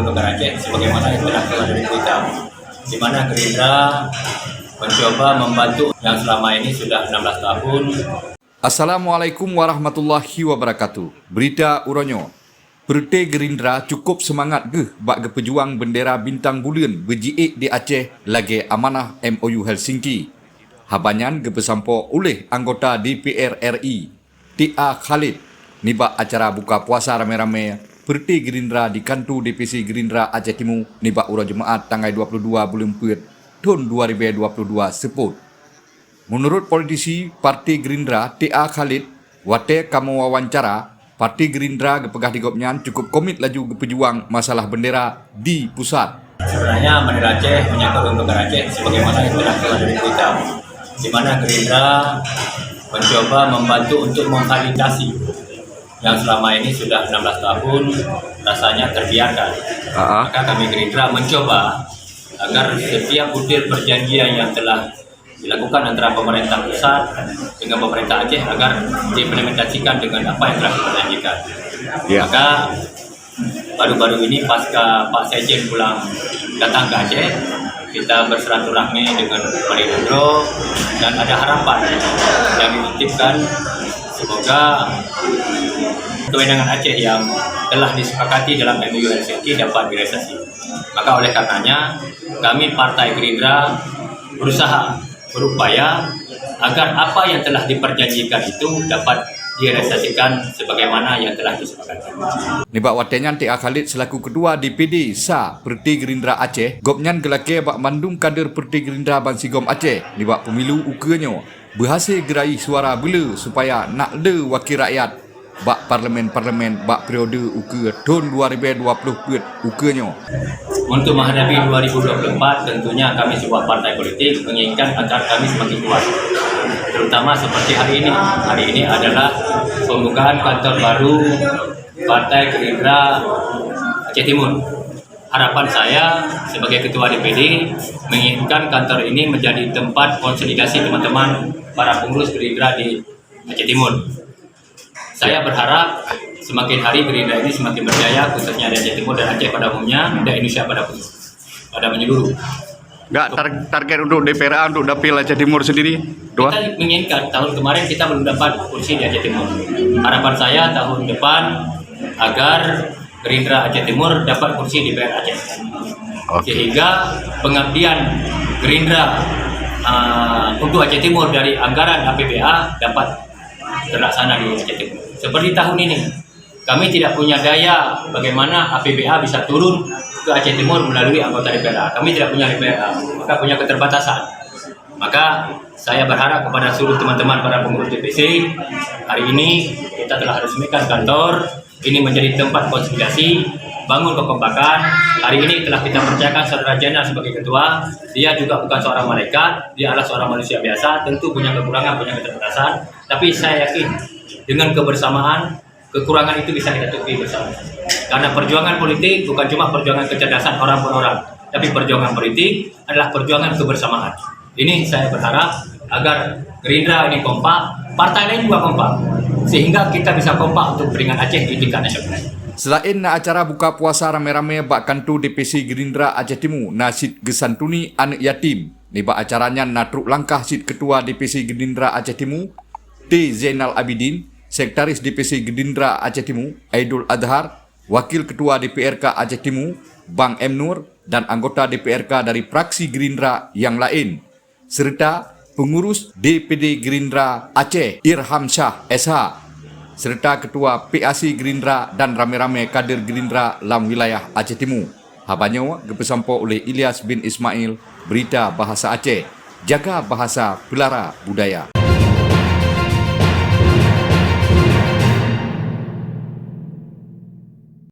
untuk negara Aceh sebagaimana yang telah keluar dari berita, di mana Gerindra mencoba membantu yang selama ini sudah 16 tahun. Assalamualaikum warahmatullahi wabarakatuh. Berita Uronyo. Partai Gerindra cukup semangat bak pejuang bendera bintang bulan berjiik di Aceh lagi amanah MOU Helsinki. Habanyan bersampo oleh anggota DPR RI T.A. Khalid nibak acara buka puasa rame-rame Partai Gerindra di kantor DPC Gerindra Aceh Timur nibak Urang Jemaat tanggal 22 bulan Pet tahun 2022 sebut. Menurut politisi Partai Gerindra T.A. Khalid, wate kamu wawancara, Partai Gerindra gepegah digopnyan cukup komit laju pejuang masalah bendera di pusat. Sebenarnya bendera Aceh menyangkut untuk negara Aceh sebagaimana yang telah keluar dari berita, di mana Gerindra mencoba membantu untuk memvalidasi yang selama ini sudah 16 tahun rasanya terbiarkan. Maka kami Gerindra mencoba agar setiap butir perjanjian yang telah dilakukan antara pemerintah pusat dengan pemerintah Aceh agar diimplementasikan dengan apa yang telah diperjanjikan. Maka baru-baru ini pasca Pak Sekjen pulang datang ke Aceh, kita bersilaturahmi dengan Marindro dan ada harapan yang dititipkan semoga kewenangan Aceh yang telah disepakati dalam MOU Helsinki dapat direalisasi. Maka oleh karenanya kami Partai Gerindra berupaya agar apa yang telah diperjanjikan itu dapat direalisasikan sebagaimana yang telah disepakati. Nibak watenyan T.A. Khalid selaku Ketua DPD SA Partai Gerindra Aceh, gopnyan gelake bak mandung kader Partai Gerindra Bansigom Aceh nibak pemilu ukenyo berhasil gerai suara bela supaya nak le wakil rakyat bak parlemen bak periode uke tahun 2020 ukenyo. Untuk menghadapi 2024 tentunya kami sebuah partai politik menginginkan agar kami semakin kuat. Terutama seperti hari ini. Hari ini adalah pembukaan kantor baru Partai Gerindra Aceh Timur. Harapan saya sebagai Ketua DPD menginginkan kantor ini menjadi tempat konsolidasi teman-teman para pengurus Gerindra di Aceh Timur. Saya berharap semakin hari Gerindra ini semakin berjaya, khususnya di Aceh Timur dan Aceh pada umumnya, dan Indonesia pada menyeluruh. Enggak target untuk DPRA untuk dapil Aceh Timur sendiri? Doa? Kita menginginkan, tahun kemarin kita belum dapat kursi di Aceh Timur. Harapan saya tahun depan agar Gerindra Aceh Timur dapat kursi di DPR Aceh. Sehingga pengabdian Gerindra untuk Aceh Timur dari anggaran APBA dapat terlaksana di Aceh Timur. Seperti tahun ini, kami tidak punya daya bagaimana APBA bisa turun ke Aceh Timur melalui anggota DPRA. Kami tidak punya DPRA, maka punya keterbatasan. Maka saya berharap kepada seluruh teman-teman para pengurus DPC, hari ini kita telah resmikan kantor, ini menjadi tempat konsolidasi, bangun kekompakan. Hari ini telah kita percayakan Saudara Jenderal sebagai ketua, dia juga bukan seorang malaikat, dia adalah seorang manusia biasa, tentu punya kekurangan, punya keterbatasan, tapi saya yakin dengan kebersamaan, kekurangan itu bisa kita tutupi bersama. Karena perjuangan politik bukan cuma perjuangan kecerdasan orang per orang, tapi perjuangan politik adalah perjuangan kebersamaan. Ini saya berharap agar Gerindra ini kompak, partai lain juga kompak, sehingga kita bisa kompak untuk beringat Aceh di tingkat nasional. Selain na acara buka puasa rame-rame bak kantor DPC Gerindra Aceh Timur nasid gesantuni anak yatim, nibak acaranya natruk langkah sid Ketua DPC Gerindra Aceh Timur T. Zainal Abidin, Sekretaris DPC Gerindra Aceh Timur Aidul Adhar, Wakil Ketua DPRK Aceh Timur Bang M. Nur dan anggota DPRK dari fraksi Gerindra yang lain, serta pengurus DPD Gerindra Aceh Irham Shah SH, serta Ketua PAC Gerindra dan rame-rame kader Gerindra dalam wilayah Aceh Timur. Habanyo dipesampo oleh Ilyas bin Ismail, Berita Bahasa Aceh, jaga bahasa pelara budaya.